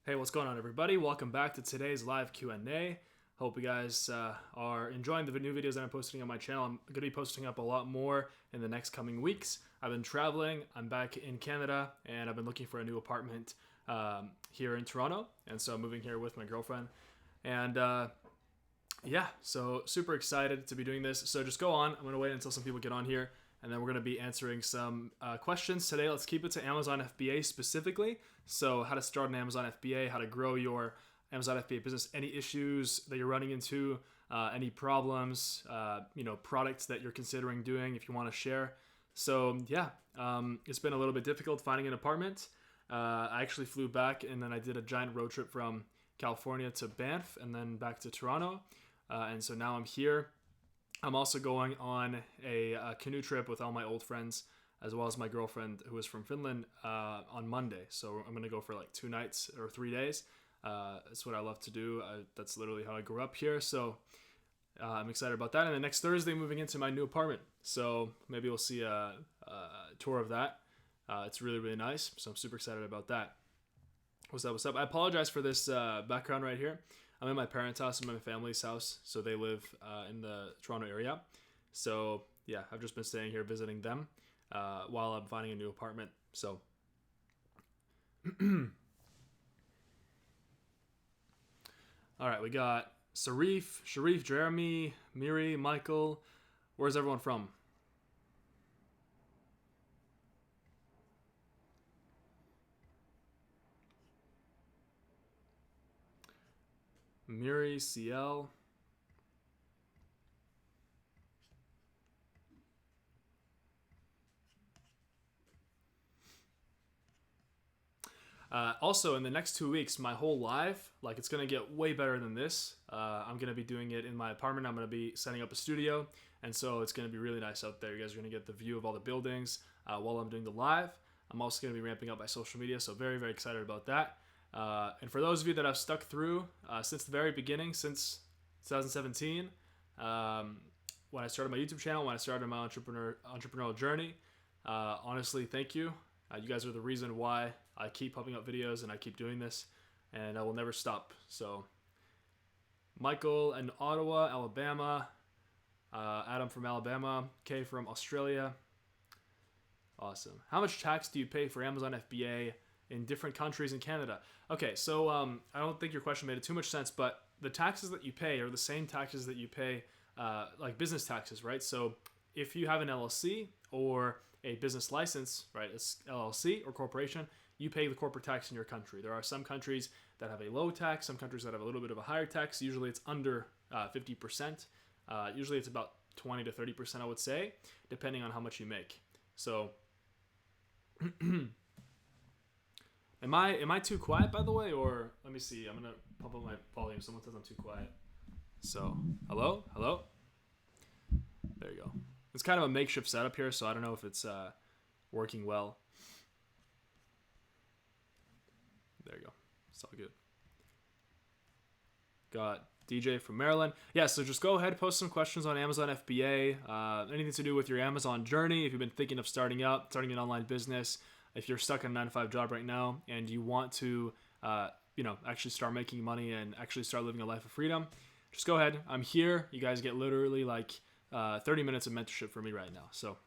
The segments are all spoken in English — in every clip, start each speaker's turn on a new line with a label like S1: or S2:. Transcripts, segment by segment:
S1: Hey, what's going on, everybody? Welcome back to today's live Q&A. Hope you guys are enjoying the new videos that I'm posting on my channel. I'm going to be posting up a lot more in the next coming weeks. I've been traveling. I'm back in Canada, and I've been looking for a new apartment here in Toronto. And so I'm moving here with my girlfriend. And yeah, so super excited to be doing this. So just go on. I'm going to wait until some people get on here, and then we're going to be answering some questions today. Let's keep it to Amazon FBA specifically. So how to start an Amazon FBA, how to grow your Amazon FBA business, any issues that you're running into, any problems, products that you're considering doing if you want to share. So yeah, it's been a little bit difficult finding an apartment. I actually flew back, and then I did a giant road trip from California to Banff and then back to Toronto. And so now I'm here. I'm also going on a canoe trip with all my old friends, as well as my girlfriend who is from Finland on Monday. So I'm going to go for like 2 nights or 3 days. It's what I love to do. That's literally how I grew up here. So I'm excited about that. And then next Thursday, moving into my new apartment. So maybe we'll see a tour of that. It's really, really nice. So I'm super excited about that. What's up? I apologize for this background right here. I'm in my parents' house and my family's house, so they live in the Toronto area. So yeah, I've just been staying here visiting them while I'm finding a new apartment. So all right, we got Sharif, Jeremy, Miri, Michael. Where's everyone from? Miri, CL. Also, in the next 2 weeks, my whole live, it's going to get way better than this. I'm going to be doing it in my apartment. I'm going to be setting up a studio. And so it's going to be really nice out there. You guys are going to get the view of all the buildings while I'm doing the live. I'm also going to be ramping up my social media. So very, very excited about that. And for those of you that have stuck through since the very beginning, since 2017, when I started my YouTube channel, when I started my entrepreneurial journey, honestly, thank you. You guys are the reason why I keep pumping up videos and I keep doing this, and I will never stop. So Michael in Ottawa, Alabama, Adam from Alabama, Kay from Australia. Awesome. How much tax do you pay for Amazon FBA in different countries in Canada? Okay, so I don't think your question made too much sense, but the taxes that you pay are the same taxes that you pay, like business taxes, right? So if you have an LLC or a business license, right, it's LLC or corporation, you pay the corporate tax in your country. There are some countries that have a low tax, some countries that have a little bit of a higher tax. Usually it's under 50%. Usually it's about 20 to 30%, I would say, depending on how much you make. So Am I too quiet, by the way? Or let me see. I'm going to pump up my volume. Someone says I'm too quiet. So, hello? There you go. It's kind of a makeshift setup here, so I don't know if it's working well. There you go. It's all good. Got DJ from Maryland. Yeah, so just go ahead, post some questions on Amazon FBA. Anything to do with your Amazon journey. If you've been thinking of starting an online business, if you're stuck in a 9-to-5 job right now and you want to, actually start making money and actually start living a life of freedom, just go ahead. I'm here. You guys get literally 30 minutes of mentorship from me right now. So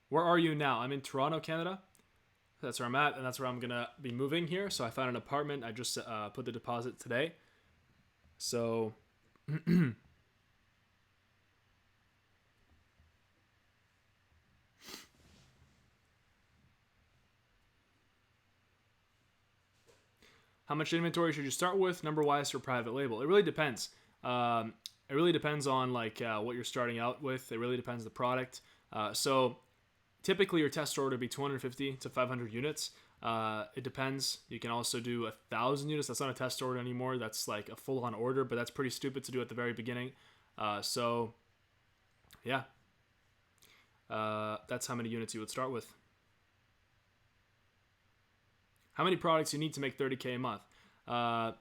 S1: where are you now? I'm in Toronto, Canada. That's where I'm at, and that's where I'm going to be moving here. So I found an apartment. I just put the deposit today. So how much inventory should you start with, number-wise, for private label? It really depends. It really depends on what you're starting out with. It really depends on the product. So typically your test order would be 250 to 500 units. It depends. You can also do 1,000 units. That's not a test order anymore. That's like a full-on order, but that's pretty stupid to do at the very beginning. So yeah, that's how many units you would start with. How many products you need to make 30K a month?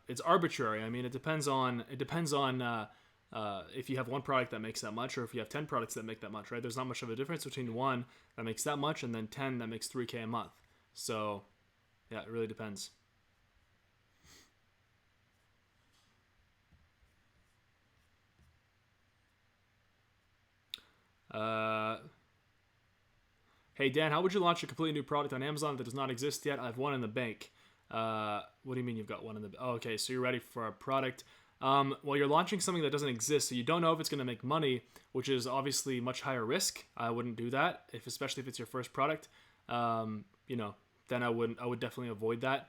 S1: It's arbitrary. I mean, it depends on if you have one product that makes that much, or if you have 10 products that make that much, right? There's not much of a difference between one that makes that much and then 10 that makes 3K a month. So yeah, it really depends. Hey Dan, how would you launch a completely new product on Amazon that does not exist yet? I have one in the bank. What do you mean you've got one in the? Oh, okay, so you're ready for a product. Well, you're launching something that doesn't exist, so you don't know if it's going to make money, which is obviously much higher risk. I wouldn't do that, especially if it's your first product. Then I would definitely avoid that.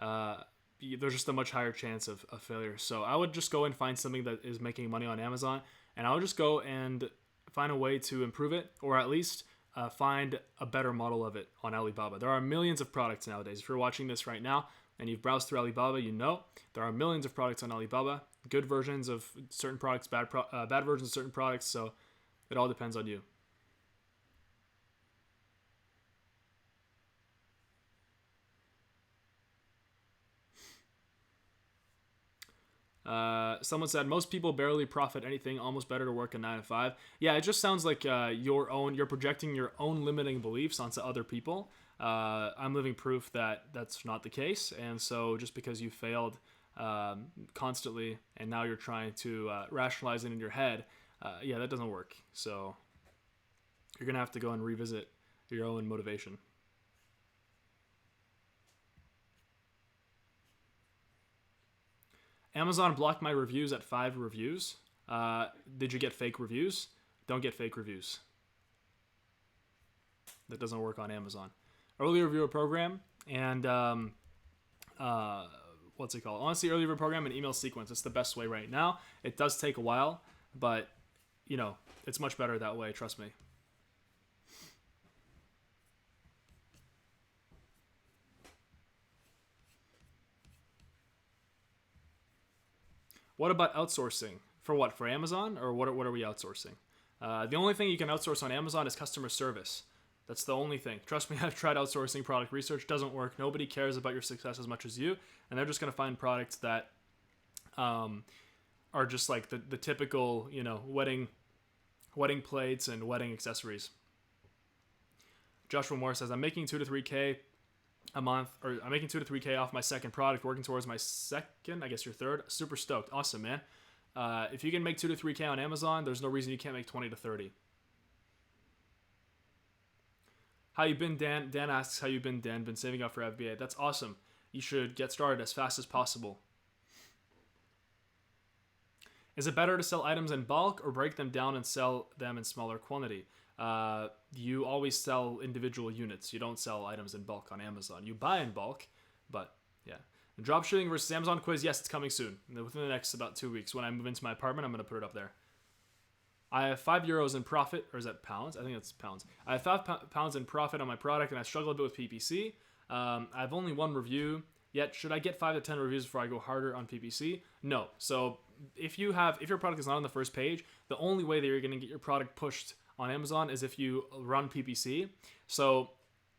S1: There's just a much higher chance of failure. So I would just go and find something that is making money on Amazon, and I would just go and find a way to improve it, or at least find a better model of it on Alibaba. There are millions of products nowadays. If you're watching this right now and you've browsed through Alibaba, you know there are millions of products on Alibaba. Good versions of certain products, bad versions of certain products. So it all depends on you. Someone said most people barely profit anything. Almost better to work a 9 to 5. Yeah, it just sounds like you're projecting your own limiting beliefs onto other people. I'm living proof that that's not the case. And so just because you failed constantly and now you're trying to rationalize it in your head, that doesn't work. So you're gonna have to go and revisit your own motivation. Amazon blocked my reviews at 5 reviews. Did you get fake reviews? Don't get fake reviews. That doesn't work on Amazon. Early reviewer program and what's it called? Honestly, early reviewer program and email sequence. It's the best way right now. It does take a while, but it's much better that way. Trust me. What about outsourcing? For what? For Amazon? Or what are we outsourcing? The only thing you can outsource on Amazon is customer service. That's the only thing. Trust me, I've tried outsourcing product research. Doesn't work. Nobody cares about your success as much as you. And they're just going to find products that are just like the typical, wedding plates and wedding accessories. Joshua Moore says, I'm making 2 to 3K a month, or I'm making 2 to 3K off my second product, working towards my second, I guess your third. Super stoked. Awesome, man. If you can make 2 to 3K on Amazon, there's no reason you can't make 20 to 30. How you been, Dan? Dan asks, how you been, Dan? Been saving up for FBA. That's awesome. You should get started as fast as possible. Is it better to sell items in bulk or break them down and sell them in smaller quantity? You always sell individual units. You don't sell items in bulk on Amazon. You buy in bulk, but yeah. The dropshipping versus Amazon quiz, yes, it's coming soon. Within the next about 2 weeks. When I move into my apartment, I'm going to put it up there. I have €5 in profit, or is that pounds? I think it's pounds. I have £5 in profit on my product, and I struggle a bit with PPC. I have only 1 review. Yet, should I get 5 to 10 reviews before I go harder on PPC? No. So if your product is not on the first page, the only way that you're going to get your product pushed on Amazon is if you run PPC. So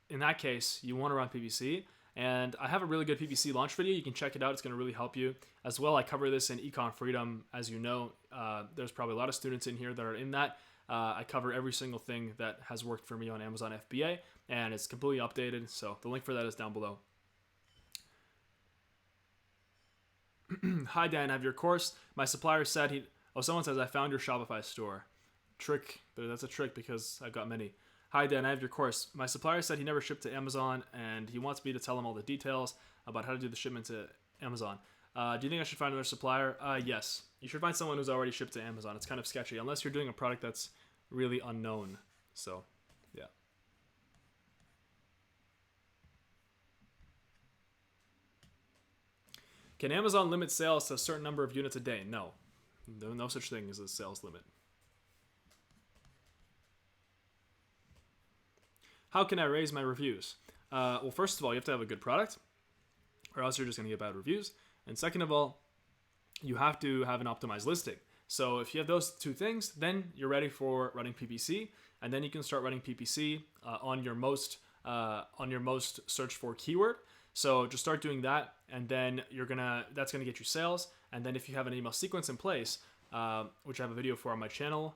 S1: in that case, you want to run PPC. And I have a really good PPC launch video. You can check it out. It's going to really help you. As well, I cover this in Econ Freedom. As you know, there's probably a lot of students in here that are in that. I cover every single thing that has worked for me on Amazon FBA. And it's completely updated. So the link for that is down below. Hi, Dan. I have your course. My supplier said someone says, I found your Shopify store. Trick. That's a trick because I've got many. Hi, Dan. I have your course. My supplier said he never shipped to Amazon, and he wants me to tell him all the details about how to do the shipment to Amazon. Do you think I should find another supplier? Yes. You should find someone who's already shipped to Amazon. It's kind of sketchy, unless you're doing a product that's really unknown. So, yeah. Can Amazon limit sales to a certain number of units a day? No. No such thing as a sales limit. How can I raise my reviews? Well, first of all, you have to have a good product, or else you're just going to get bad reviews. And second of all, you have to have an optimized listing. So if you have those 2 things, then you're ready for running PPC, and then you can start running PPC on your most searched for keyword. So just start doing that, and then that's gonna get you sales. And then if you have an email sequence in place, which I have a video for on my channel,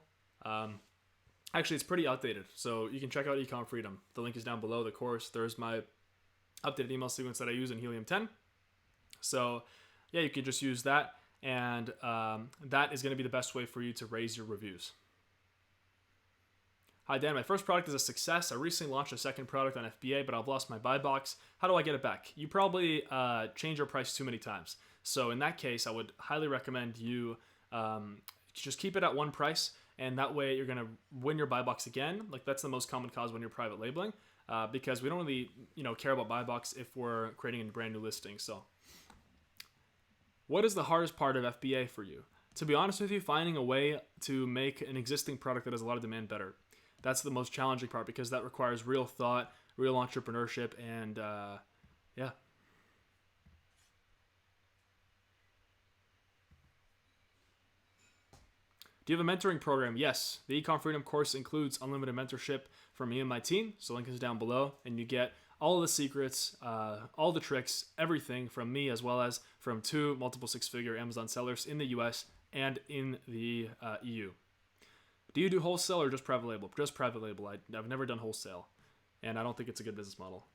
S1: actually it's pretty outdated. So you can check out Econ Freedom. The link is down below. The course. There's my updated email sequence that I use in Helium 10. So yeah, you could just use that, and that is going to be the best way for you to raise your reviews. Hi Dan, my first product is a success. I recently launched a second product on FBA, but I've lost my buy box. How do I get it back? You probably change your price too many times. So in that case, I would highly recommend you just keep it at one price, and that way you're going to win your buy box again. Like, that's the most common cause when you're private labeling, because we don't really care about buy box if we're creating a brand new listing. So what is the hardest part of FBA for you? To be honest with you, finding a way to make an existing product that has a lot of demand better. That's the most challenging part, because that requires real thought, real entrepreneurship, and yeah. Do you have a mentoring program? Yes. The Ecom Freedom course includes unlimited mentorship from me and my team. So link is down below, and you get all the secrets, all the tricks, everything from me, as well as from 2 multiple 6-figure Amazon sellers in the US and in the EU. Do you do wholesale or just private label? Just private label. I've never done wholesale, and I don't think it's a good business model.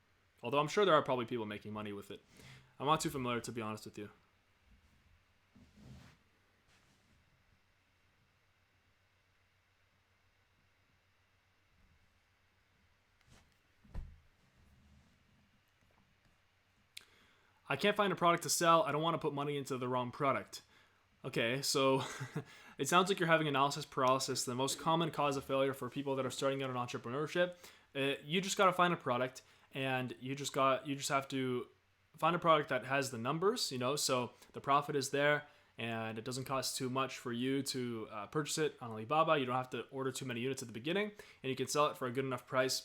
S1: Although I'm sure there are probably people making money with it. I'm not too familiar, to be honest with you. I can't find a product to sell. I don't want to put money into the wrong product. Okay, so it sounds like you're having analysis paralysis, the most common cause of failure for people that are starting out in entrepreneurship. You just got to find a product, and you just have to find a product that has the numbers, so the profit is there, and it doesn't cost too much for you to purchase it on Alibaba. You don't have to order too many units at the beginning, and you can sell it for a good enough price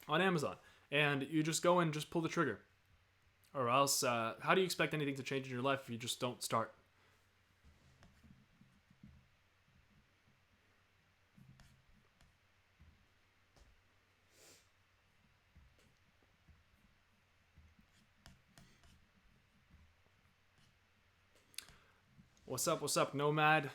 S1: on Amazon. And you just go and just pull the trigger. Or else, how do you expect anything to change in your life if you just don't start? What's up, Nomad?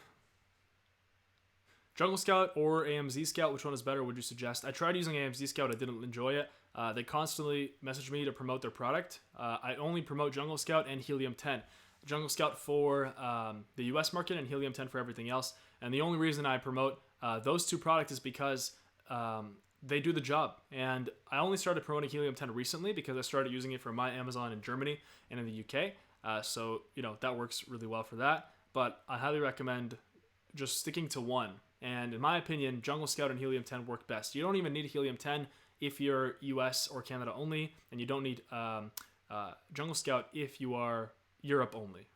S1: Jungle Scout or AMZ Scout, which one is better, would you suggest? I tried using AMZ Scout, I didn't enjoy it. They constantly message me to promote their product. I only promote Jungle Scout and Helium 10. Jungle Scout for the US market and Helium 10 for everything else. And the only reason I promote those 2 products is because they do the job. And I only started promoting Helium 10 recently because I started using it for my Amazon in Germany and in the UK. So, that works really well for that. But I highly recommend just sticking to one. And in my opinion, Jungle Scout and Helium 10 work best. You don't even need Helium 10 if you're US or Canada only, and you don't need Jungle Scout if you are Europe only.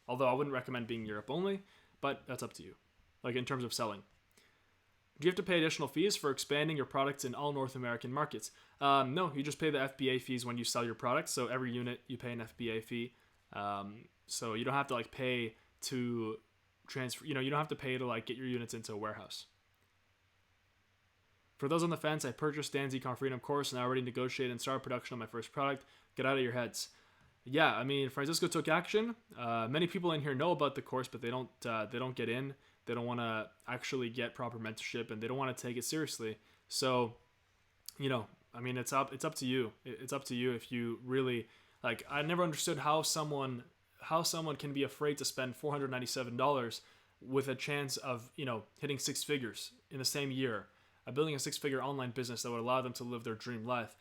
S1: Although I wouldn't recommend being Europe only, but that's up to you, like in terms of selling. Do you have to pay additional fees for expanding your products in all North American markets? No, you just pay the FBA fees when you sell your product. So every unit you pay an FBA fee. So you don't have to pay to transfer, you don't have to pay to get your units into a warehouse. For those on the fence, I purchased Dan's Ecom Freedom course and I already negotiated and started production on my first product. Get out of your heads. Yeah, I mean, Francisco took action. Many people in here know about the course, but they don't get in. They don't want to actually get proper mentorship, and they don't want to take it seriously. So, I mean, it's up to you. It's up to you if you really I never understood how someone can be afraid to spend $497 with a chance of hitting 6 figures in the same year, building a 6-figure online business that would allow them to live their dream life.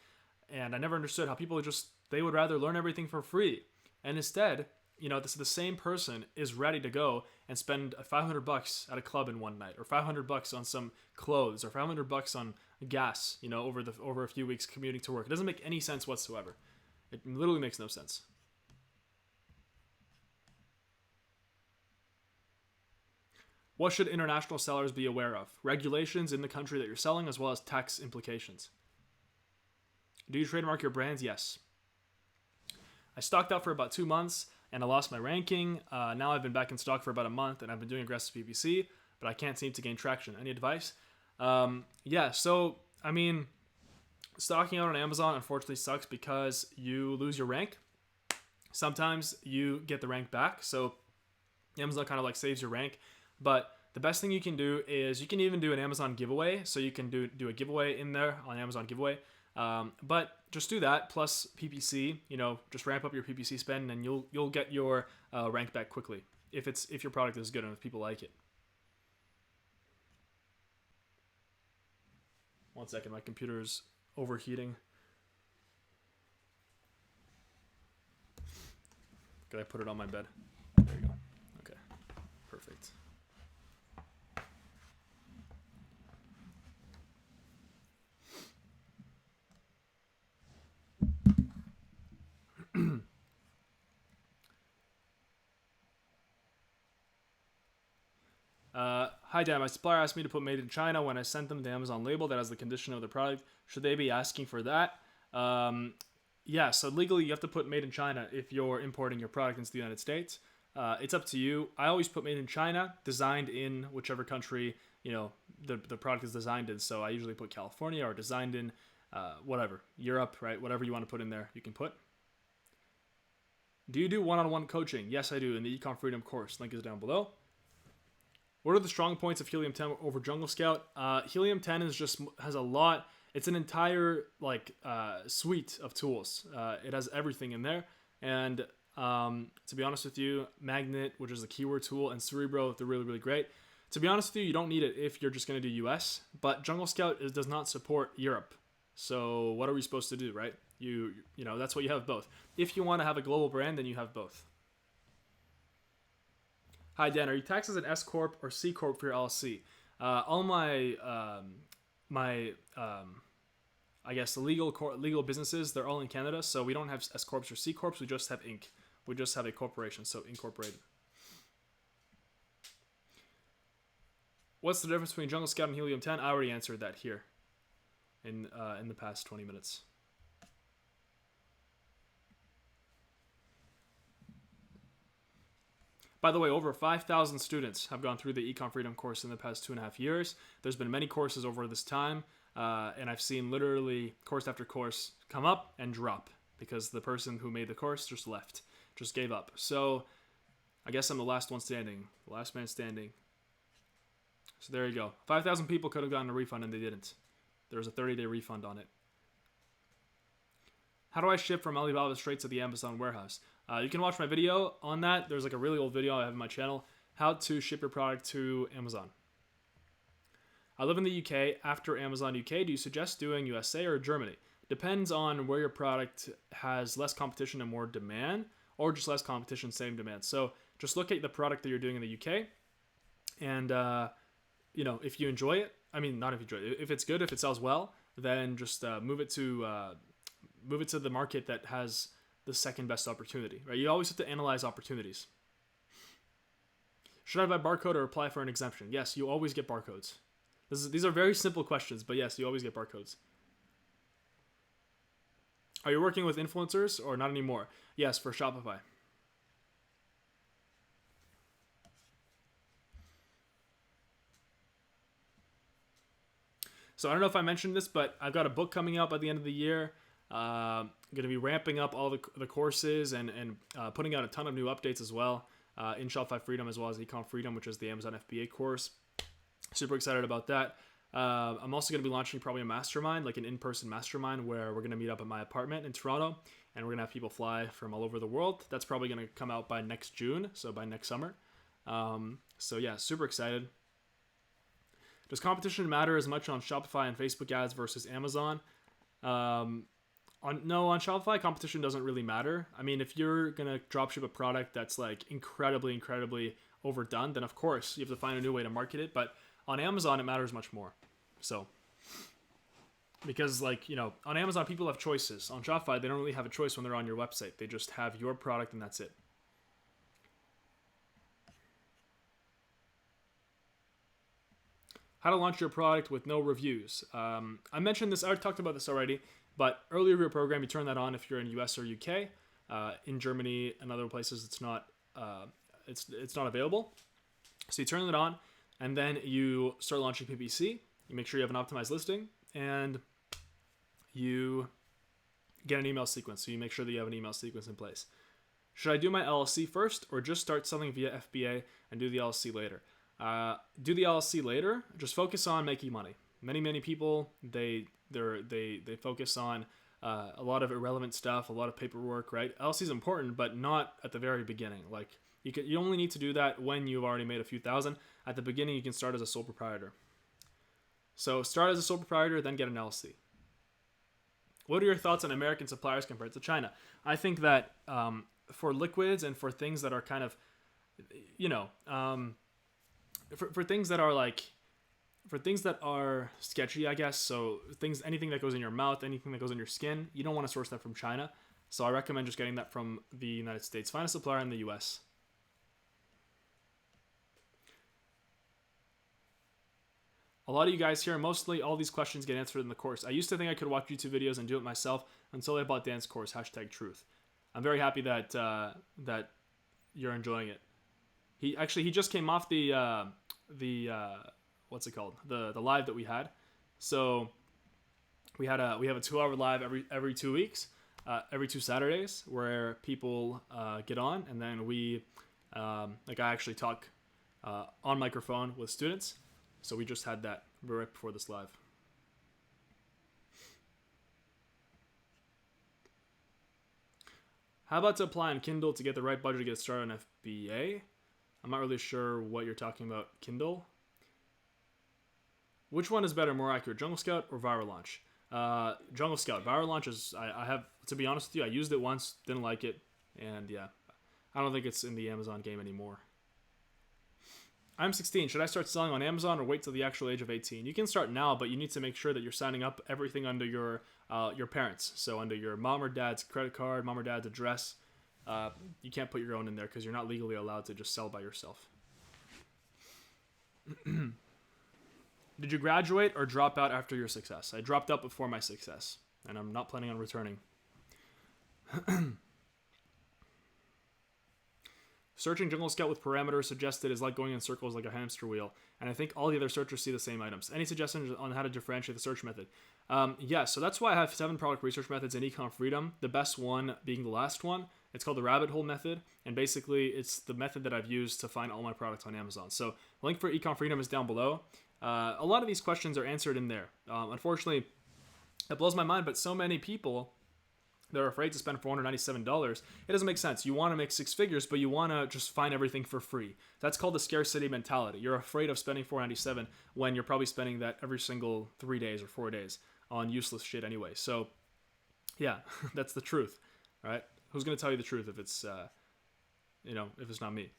S1: And I never understood how people they would rather learn everything for free. And instead, the same person is ready to go and spend $500 at a club in one night, or $500 on some clothes, or $500 on gas, over a few weeks commuting to work. It doesn't make any sense whatsoever. It literally makes no sense. What should international sellers be aware of? Regulations in the country that you're selling, as well as tax implications. Do you trademark your brands? Yes. I stocked out for about 2 months and I lost my ranking. Now I've been back in stock for about a month and I've been doing aggressive PPC, but I can't seem to gain traction. Any advice? So, I mean, stocking out on Amazon unfortunately sucks because you lose your rank. Sometimes you get the rank back, so Amazon kind of saves your rank. But the best thing you can do is you can even do an Amazon giveaway. So you can do a giveaway in there on Amazon giveaway. But just do that plus PPC. Just ramp up your PPC spend, and you'll get your rank back quickly if your product is good and if people like it. One second, my computer's overheating. Could I put it on my bed? There you go. Okay, perfect. Hi Dan, my supplier asked me to put made in China when I sent them the Amazon label that has the condition of the product. Should they be asking for that? Yeah, so legally you have to put made in China if you're importing your product into the United States. It's up to you. I always put made in China, designed in whichever country, the product is designed in. So I usually put California or designed in whatever, Europe, right? Whatever you want to put in there, you can put. Do you do one-on-one coaching? Yes, I do in the Ecom Freedom course. Link is down below. What are the strong points of Helium 10 over Jungle Scout? Helium 10 has a lot. It's an entire suite of tools. It has everything in there. And to be honest with you, Magnet, which is the keyword tool, and Cerebro, they're really, really great. To be honest with you, you don't need it if you're just going to do US. But Jungle Scout does not support Europe. So what are we supposed to do, right? You know, that's what you have both. If you want to have a global brand, then you have both. Hi Dan, are you taxed as an S corp or C corp for your LLC? All my I guess the legal businesses, they're all in Canada, so we don't have S corps or C corps. We just have Inc. We just have a corporation, so incorporated. What's the difference between Jungle Scout and Helium 10? I already answered that here in the past 20 minutes. By the way, over 5,000 students have gone through the Ecom Freedom course in the past 2.5 years. There's been many courses over this time, and I've seen literally course after course come up and drop because the person who made the course just left, just gave up. So I guess I'm the last one standing, the last man standing. So there you go. 5,000 people could have gotten a refund and they didn't. There was a 30-day refund on it. How do I ship from Alibaba straight to the Amazon warehouse? You can watch my video on that. There's like a really old video I have on my channel. How to ship your product to Amazon. I live in the UK. After Amazon UK, do you suggest doing USA or Germany? Depends on where your product has less competition and more demand, or just less competition, same demand. So just look at the product that you're doing in the UK, and if you enjoy it, not if you enjoy it, if it's good, if it sells well, then just move it to the market that has the second best opportunity, right? You always have to analyze opportunities. Should I buy Barcode or apply for an exemption? Yes, you always get barcodes. These are very simple questions, but yes, you always get barcodes. Are you working with influencers or not anymore? Yes, for Shopify. So I don't know if I mentioned this, but I've got a book coming out by the end of the year. Going to be ramping up all the courses and putting out a ton of new updates as well in Shopify Freedom, as well as Ecom Freedom, which is the Amazon FBA course. Super excited about that. I'm also going to be launching probably a mastermind, like an in-person mastermind, where we're going to meet up at my apartment in Toronto, and we're going to have people fly from all over the world. That's probably going to come out by next June, so by next summer. So yeah, super excited. Does competition matter as much on Shopify and Facebook ads versus Amazon? On Shopify, competition doesn't really matter. If you're going to dropship a product that's like incredibly overdone, then of course you have to find a new way to market it. But on Amazon, it matters much more. So, because on Amazon, people have choices. On Shopify, they don't really have a choice when they're on your website. They just have your product and that's it. How to launch your product with no reviews. I mentioned this, I talked about this already, but earlier in your program, you turn that on if you're in US or UK. In Germany and other places, it's not available. So you turn it on, and then you start launching PPC. You make sure you have an optimized listing, and you get an email sequence. So you make sure that you have an email sequence in place. Should I do my LLC first, or just start selling via FBA and do the LLC later? Do the LLC later. Just focus on making money. Many people, they They focus on a lot of irrelevant stuff, a lot of paperwork, right? LLC is important, but not at the very beginning. Like you only need to do that when you've already made a few thousand. At the beginning, you can start as a sole proprietor. So start as a sole proprietor, then get an LLC. What are your thoughts on American suppliers compared to China? I think that for liquids and for things that are kind of, for things that are for things that are sketchy, I guess. So anything that goes in your mouth, anything that goes in your skin, you don't want to source that from China. So I recommend just getting that from the United States. Find a supplier in the US. A lot of you guys here, mostly all these questions get answered in the course. I used to think I could watch YouTube videos and do it myself until I bought Dan's course, #truth. I'm very happy that that you're enjoying it. He just came off the what's it called? The live that we had. So we have a 2-hour live every 2 weeks, every 2 Saturdays, where people get on, and then I actually talk on microphone with students. So we just had that right before this live. How about to apply on Kindle to get the right budget to get started on FBA? I'm not really sure what you're talking about, Kindle. Which one is better, more accurate, Jungle Scout or Viral Launch? Jungle Scout. Viral Launch is, I have, to be honest with you, I used it once, didn't like it, and yeah, I don't think it's in the Amazon game anymore. I'm 16. Should I start selling on Amazon or wait till the actual age of 18? You can start now, but you need to make sure that you're signing up everything under your parents. So under your mom or dad's credit card, mom or dad's address. You can't put your own in there because you're not legally allowed to just sell by yourself. Did you graduate or drop out after your success? I dropped out before my success, and I'm not planning on returning. Searching Jungle Scout with parameters suggested is like going in circles like a hamster wheel, and I think all the other searchers see the same items. Any suggestions on how to differentiate the search method? Yes, so that's why I have 7 product research methods in Ecom Freedom, the best one being the last one. It's called the rabbit hole method, and basically it's the method that I've used to find all my products on Amazon. So the link for Ecom Freedom is down below. A lot of these questions are answered in there. Unfortunately, it blows my mind, but so many people, they're afraid to spend $497. It doesn't make sense. You want to make 6 figures, but you want to just find everything for free. That's called the scarcity mentality. You're afraid of spending $497 when you're probably spending that every single 3 days or 4 days on useless shit anyway. So, yeah, that's the truth, right? Who's going to tell you the truth if it's, if it's not me?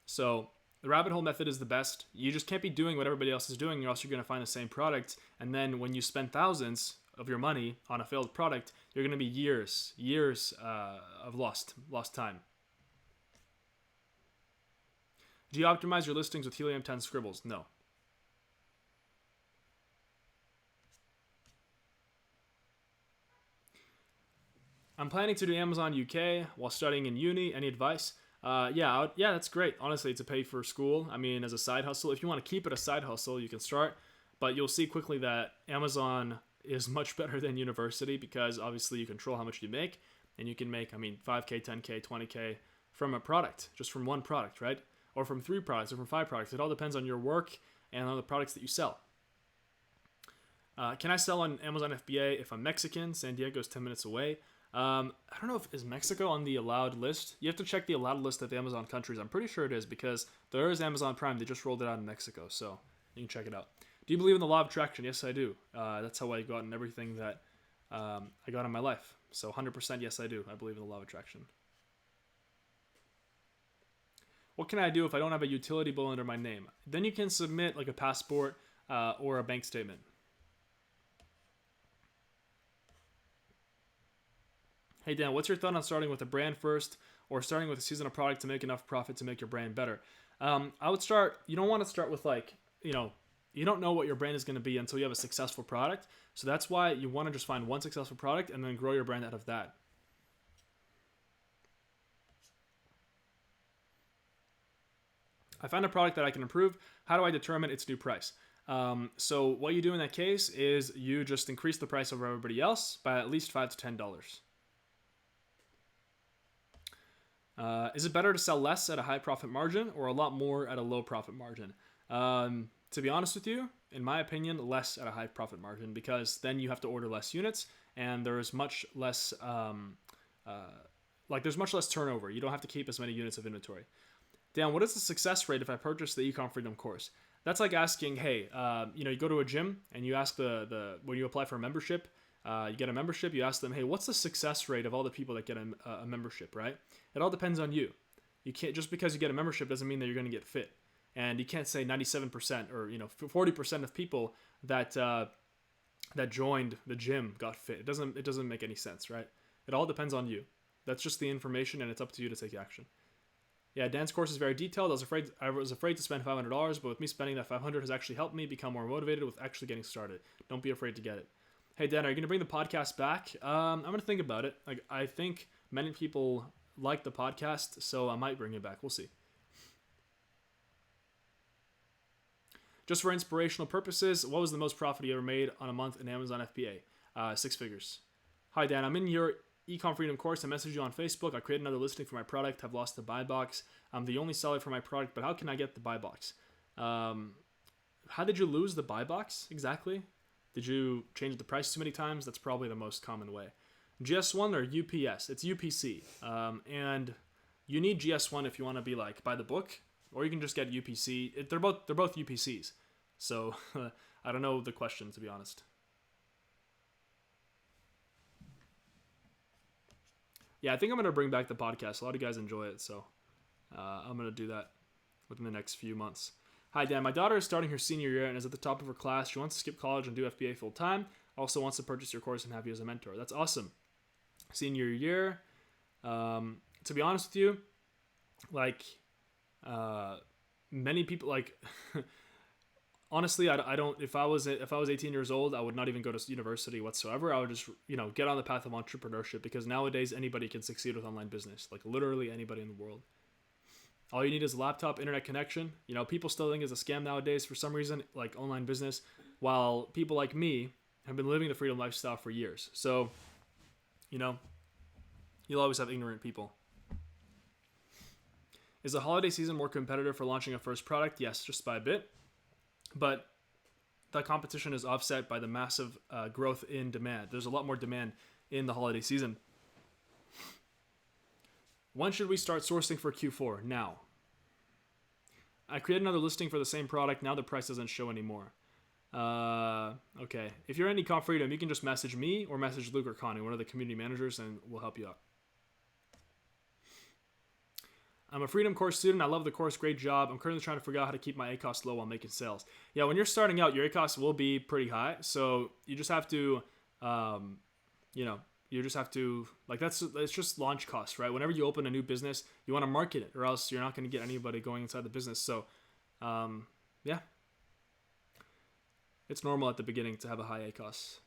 S1: So the rabbit hole method is the best. You just can't be doing what everybody else is doing, or else you're going to find the same product. And then when you spend thousands of your money on a failed product, you're going to be years of lost time. Do you optimize your listings with Helium 10 scribbles? No. I'm planning to do Amazon UK while studying in uni. Any advice? Yeah, that's great. Honestly, to pay for school. I mean, as a side hustle, if you want to keep it a side hustle, you can start. But you'll see quickly that Amazon is much better than university because obviously you control how much you make, and you can make, 5K, 10K, 20K from a product, just from one product, right? Or from 3 products or from 5 products. It all depends on your work and on the products that you sell. Can I sell on Amazon FBA if I'm Mexican? San Diego's 10 minutes away. I don't know is Mexico on the allowed list? You have to check the allowed list of the Amazon countries. I'm pretty sure it is because there is Amazon Prime. They just rolled it out in Mexico, so you can check it out. Do you believe in the law of attraction? Yes, I do. That's how I got in everything that I got in my life. So 100% yes, I do. I believe in the law of attraction. What can I do if I don't have a utility bill under my name? Then you can submit like a passport or a bank statement. Hey Dan, what's your thought on starting with a brand first or starting with a seasonal product to make enough profit to make your brand better? I would start, you don't want to start with you don't know what your brand is going to be until you have a successful product. So that's why you want to just find one successful product and then grow your brand out of that. I found a product that I can improve. How do I determine its new price? So what you do in that case is you just increase the price over everybody else by at least $5 to $10. Is it better to sell less at a high profit margin or a lot more at a low profit margin? To be honest with you, in my opinion, less at a high profit margin, because then you have to order less units and there's much less there's much less turnover. You don't have to keep as many units of inventory. Dan, what is the success rate if I purchase the Ecom Freedom course? That's like asking, hey, you go to a gym and you ask when you apply for a membership, you get a membership, you ask them, hey, what's the success rate of all the people that get a membership, right? It all depends on you. You can't, just because you get a membership doesn't mean that you're going to get fit. And you can't say 97% or 40% of people that joined the gym got fit. It doesn't make any sense, right? It all depends on you. That's just the information, and it's up to you to take action. Yeah, Dan's course is very detailed. I was afraid to spend $500, but with me spending that $500 has actually helped me become more motivated with actually getting started. Don't be afraid to get it. Hey Dan, are you going to bring the podcast back? I'm going to think about it. I think many people like the podcast, so I might bring it back. We'll see. Just for inspirational purposes, what was the most profit you ever made on a month in Amazon FBA? 6 figures. Hi Dan, I'm in your Ecom Freedom course. I messaged you on Facebook. I created another listing for my product. I've lost the buy box. I'm the only seller for my product, but how can I get the buy box? How did you lose the buy box exactly? Did you change the price too many times? That's probably the most common way. GS1 or UPS? It's UPC. And you need GS1 if you want to be like by the book, or you can just get UPC. They're both UPCs. So I don't know the question, to be honest. Yeah, I think I'm going to bring back the podcast. A lot of you guys enjoy it, so I'm going to do that within the next few months. Hi, Dan. My daughter is starting her senior year and is at the top of her class. She wants to skip college and do FBA full time. Also wants to purchase your course and have you as a mentor. That's awesome. Senior year. To be honest with you, many people honestly, I don't. If I was 18 years old, I would not even go to university whatsoever. I would just get on the path of entrepreneurship, because nowadays anybody can succeed with online business. Like literally anybody in the world. All you need is a laptop, internet connection. People still think it's a scam nowadays for some reason, like online business, while people like me have been living the freedom lifestyle for years. So, you'll always have ignorant people. Is the holiday season more competitive for launching a first product? Yes, just by a bit. But the competition is offset by the massive growth in demand. There's a lot more demand in the holiday season. When should we start sourcing for Q4? Now. I created another listing for the same product. Now the price doesn't show anymore. Okay. If you're in Ecom Freedom, you can just message me or message Luke or Connie, one of the community managers, and we'll help you out. I'm a Freedom course student. I love the course. Great job. I'm currently trying to figure out how to keep my ACOS low while making sales. Yeah, when you're starting out, your ACOS will be pretty high. So you just have to, it's just launch costs, right? Whenever you open a new business, you want to market it, or else you're not going to get anybody going inside the business. So, yeah. It's normal at the beginning to have a high ACOS.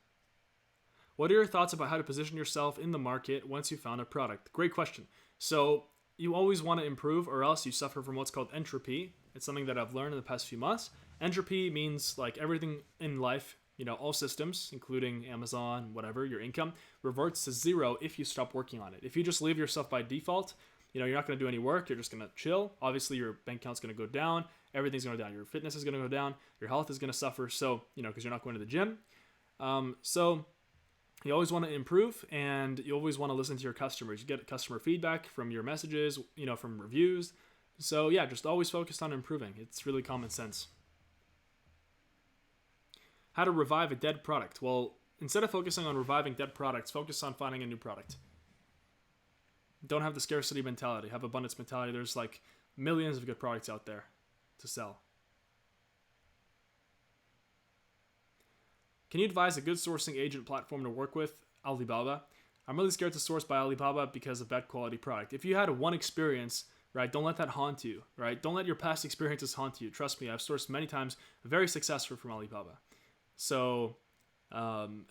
S1: What are your thoughts about how to position yourself in the market once you found a product? Great question. So you always want to improve, or else you suffer from what's called entropy. It's something that I've learned in the past few months. Entropy means like everything in life, all systems, including Amazon, whatever, your income, reverts to zero if you stop working on it. If you just leave yourself by default, you're not going to do any work. You're just going to chill. Obviously, your bank account's going to go down. Everything's going to go down. Your fitness is going to go down. Your health is going to suffer. So, because you're not going to the gym. So you always want to improve, and you always want to listen to your customers. You get customer feedback from your messages, from reviews. So yeah, just always focus on improving. It's really common sense. How to revive a dead product? Well, instead of focusing on reviving dead products, focus on finding a new product. Don't have the scarcity mentality. Have abundance mentality. There's like millions of good products out there to sell. Can you advise a good sourcing agent platform to work with? Alibaba. I'm really scared to source by Alibaba because of bad quality product. If you had one experience, right, don't let that haunt you, right? Don't let your past experiences haunt you. Trust me, I've sourced many times very successful from Alibaba. So, some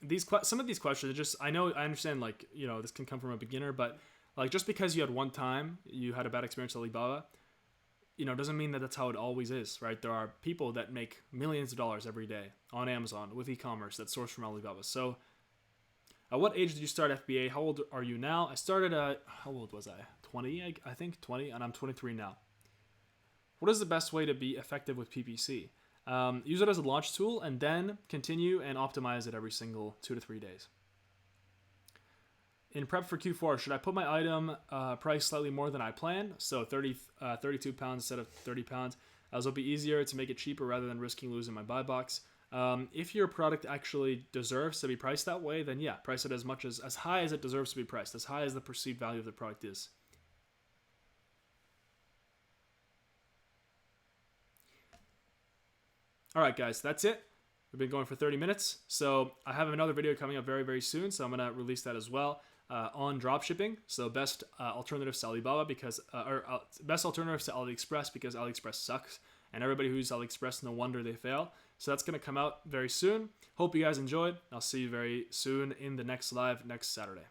S1: of these questions are just, I understand, this can come from a beginner, but just because you had one time, you had a bad experience with Alibaba, doesn't mean that that's how it always is, right? There are people that make millions of dollars every day on Amazon with e-commerce that source from Alibaba. So, at what age did you start FBA? How old are you now? I started how old was I? 20, I think, 20, and I'm 23 now. what is the best way to be effective with PPC? Use it as a launch tool and then continue and optimize it every single 2 to 3 days. In prep for Q4, should I put my item price slightly more than I planned? So 32 pounds instead of 30 pounds. As it'll be easier to make it cheaper rather than risking losing my buy box. If your product actually deserves to be priced that way, then yeah, price it as high as it deserves to be priced, as high as the perceived value of the product is. All right, guys, that's it. We've been going for 30 minutes. So I have another video coming up very, very soon. So I'm going to release that as well on dropshipping. So best alternatives to Alibaba best alternatives to AliExpress because AliExpress sucks. And everybody who uses AliExpress, no wonder they fail. So that's going to come out very soon. Hope you guys enjoyed. I'll see you very soon in the next live next Saturday.